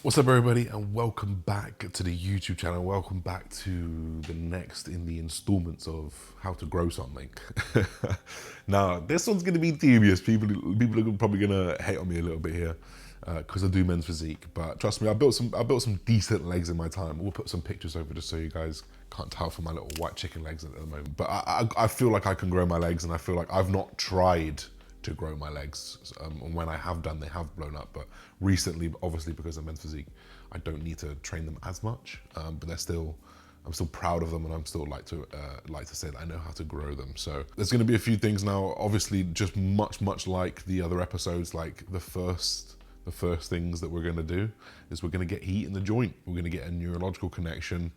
What's up everybody and welcome back to the YouTube channel. Welcome back to the next in the installments of how to grow something. Now this one's going to be tedious. People are probably going to hate on me a little bit here because I do men's physique, but trust me, I built some decent legs in my time. We'll put some pictures over just so you guys can't tell from my little white chicken legs at the moment. But I feel like I can grow my legs, and I feel like I've not tried to grow my legs, and when I have done, they have blown up. But recently, obviously because of men's physique, I don't need to train them as much, but I'm still proud of them, and I'm still like to say that I know how to grow them. So there's going to be a few things now, obviously just much like the other episodes. Like the first things that we're going to do is we're going to get heat in the joint. We're going to get a neurological connection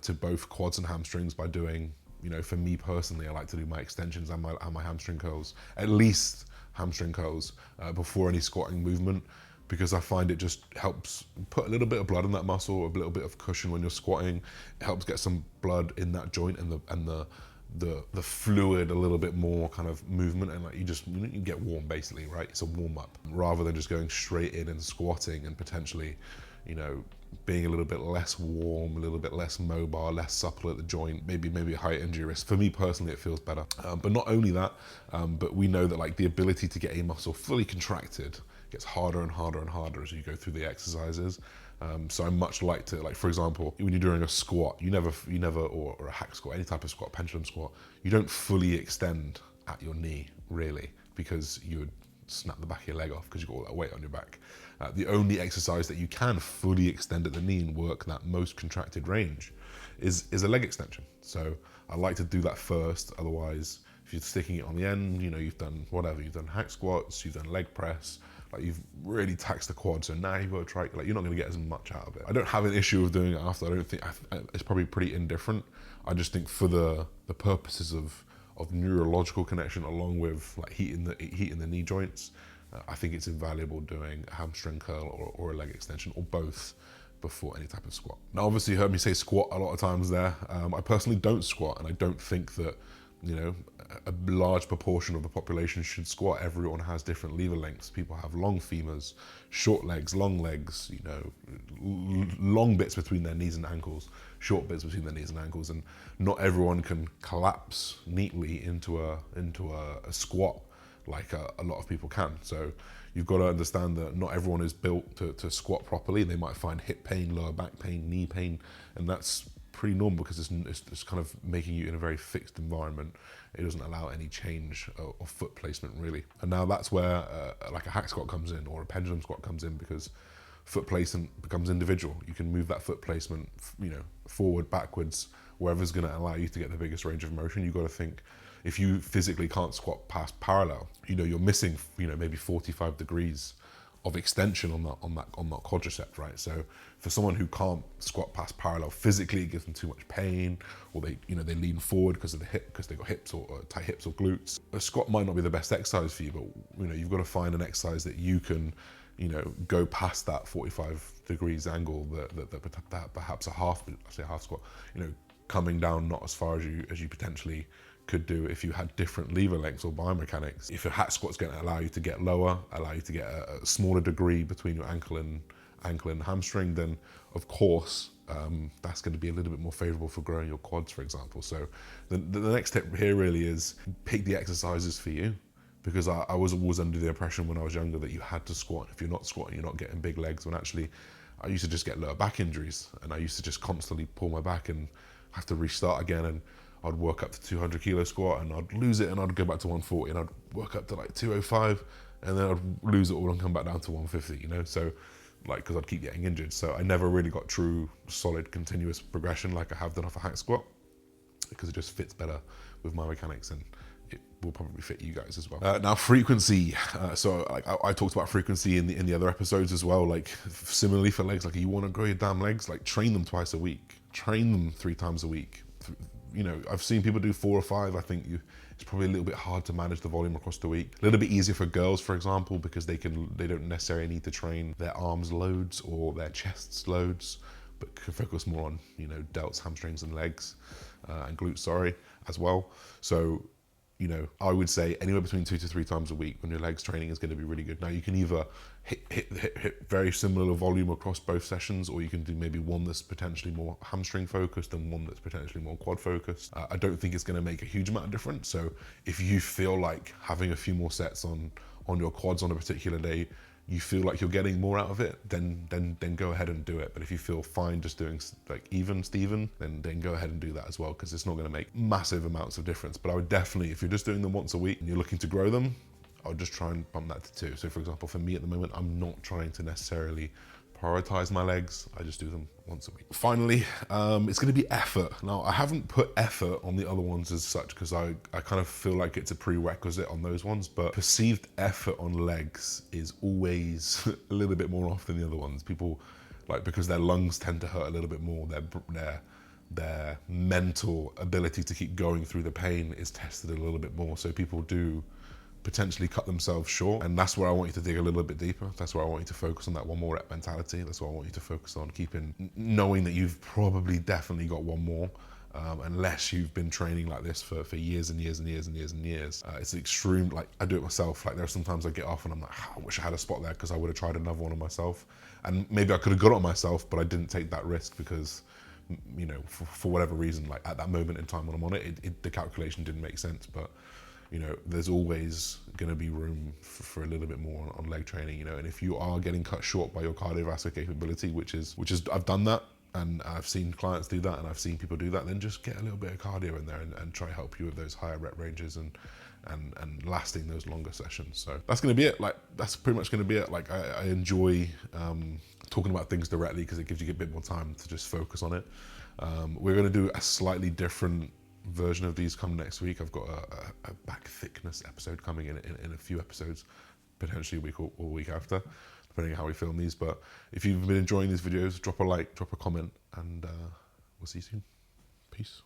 to both quads and hamstrings by doing, you know, for me personally, I like to do my extensions and my hamstring curls, at least hamstring curls, before any squatting movement, because I find it just helps put a little bit of blood in that muscle, a little bit of cushion when you're squatting. It helps get some blood in that joint and the fluid, a little bit more kind of movement, and like you get warm basically, right? It's a warm up rather than just going straight in and squatting and potentially, you know, being a little bit less warm, a little bit less mobile, less supple at the joint, maybe a higher injury risk. For me personally, it feels better. But not only that, but we know that like the ability to get a muscle fully contracted gets harder and harder as you go through the exercises. So I much like to, like for example, when you're doing a squat, you never, or a hack squat, any type of squat, pendulum squat, you don't fully extend at your knee really, because you would snap the back of your leg off because you've got all that weight on your back. The only exercise that you can fully extend at the knee and work that most contracted range is a leg extension. So I like to do that first. Otherwise, if you're sticking it on the end, you know, you've done whatever, you've done hack squats, you've done leg press, like you've really taxed the quad. So now you've got to try, like you're not going to get as much out of it. I don't have an issue with doing it after. I don't think it's probably pretty indifferent. I just think for the purposes of neurological connection, along with like heat in the knee joints, I think it's invaluable doing a hamstring curl or a leg extension, or both, before any type of squat. Now obviously you heard me say squat a lot of times there. I personally don't squat, and I don't think that, you know, a large proportion of the population should squat. Everyone has different lever lengths. People have long femurs, short legs, long legs, you know, long bits between their knees and ankles, short bits between their knees and ankles, and not everyone can collapse neatly into a squat like a lot of people can. So you've got to understand that not everyone is built to squat properly. They might find hip pain, lower back pain, knee pain, and that's pretty normal because it's kind of making you in a very fixed environment. It doesn't allow any change of foot placement really. And now that's where like a hack squat comes in, or a pendulum squat comes in, because foot placement becomes individual. You can move that foot placement, you know, forward, backwards, wherever's going to allow you to get the biggest range of motion. You've got to think, if you physically can't squat past parallel, you know, you're missing, you know, maybe 45 degrees of extension on that quadricep, right? So for someone who can't squat past parallel physically, it gives them too much pain, or they lean forward because of the hip, because they got hips or tight hips or glutes. A squat might not be the best exercise for you, but you know, you've got to find an exercise that you can, you know, go past that 45 degrees angle that perhaps a half squat, you know, coming down not as far as you potentially could do if you had different lever lengths or biomechanics. If a hack squat's going to allow you to get lower, allow you to get a smaller degree between your ankle and hamstring, then of course that's going to be a little bit more favorable for growing your quads, for example. So the next tip here really is pick the exercises for you, because I was always under the impression when I was younger that you had to squat. If you're not squatting, you're not getting big legs, when actually I used to just get lower back injuries, and I used to just constantly pull my back and have to restart again, and I'd work up to 200 kilo squat and I'd lose it, and I'd go back to 140, and I'd work up to like 205, and then I'd lose it all and come back down to 150, you know? So like, because I'd keep getting injured. So I never really got true, solid, continuous progression like I have done off a hack squat, because it just fits better with my mechanics, and it will probably fit you guys as well. Now frequency, so like I talked about frequency in the other episodes as well. Like similarly for legs, like you want to grow your damn legs, like train them twice a week, train them 3 times a week. You know, I've seen people do 4 or 5. I think it's probably a little bit hard to manage the volume across the week. A little bit easier for girls, for example, because they don't necessarily need to train their arms loads or their chests loads, but can focus more on, you know, delts, hamstrings and legs, and glutes, sorry, as well. So you know, I would say anywhere between 2 to 3 times a week when your legs training is going to be really good. Now you can either hit very similar volume across both sessions, or you can do maybe one that's potentially more hamstring focused and one that's potentially more quad focused. I don't think it's going to make a huge amount of difference. So if you feel like having a few more sets on your quads on a particular day, you feel like you're getting more out of it, then go ahead and do it. But if you feel fine just doing like even Steven, then go ahead and do that as well, because it's not going to make massive amounts of difference. But I would definitely, if you're just doing them once a week and you're looking to grow them, I would just try and bump that to 2. So for example, for me at the moment, I'm not trying to necessarily prioritize my legs. I just do them once a week. Finally, it's going to be effort. Now, I haven't put effort on the other ones as such because I kind of feel like it's a prerequisite on those ones, but perceived effort on legs is always a little bit more off than the other ones. People, like, because their lungs tend to hurt a little bit more, their mental ability to keep going through the pain is tested a little bit more. So people do potentially cut themselves short, and that's where I want you to dig a little bit deeper. That's where I want you to focus on that one more rep mentality. That's where I want you to focus on knowing that you've probably definitely got one more, unless you've been training like this for years and years and years and years and years. It's extreme. Like, I do it myself. Like, there are sometimes I get off and I'm like, I wish I had a spot there because I would have tried another one on myself, and maybe I could have got it on myself, but I didn't take that risk because, you know, for whatever reason, like at that moment in time when I'm on it, the calculation didn't make sense. But you know, there's always going to be room for a little bit more on leg training, you know. And if you are getting cut short by your cardiovascular capability, which is I've done that, and I've seen clients do that, and I've seen people do that, then just get a little bit of cardio in there and try to help you with those higher rep ranges and lasting those longer sessions. So that's going to be it. Like, that's pretty much going to be it. Like, I enjoy talking about things directly because it gives you a bit more time to just focus on it. We're going to do a slightly different version of these come next week. I've got a back thickness episode coming in a few episodes, potentially a week or week after, depending on how we film these. But if you've been enjoying these videos, drop a like, drop a comment, and we'll see you soon. Peace.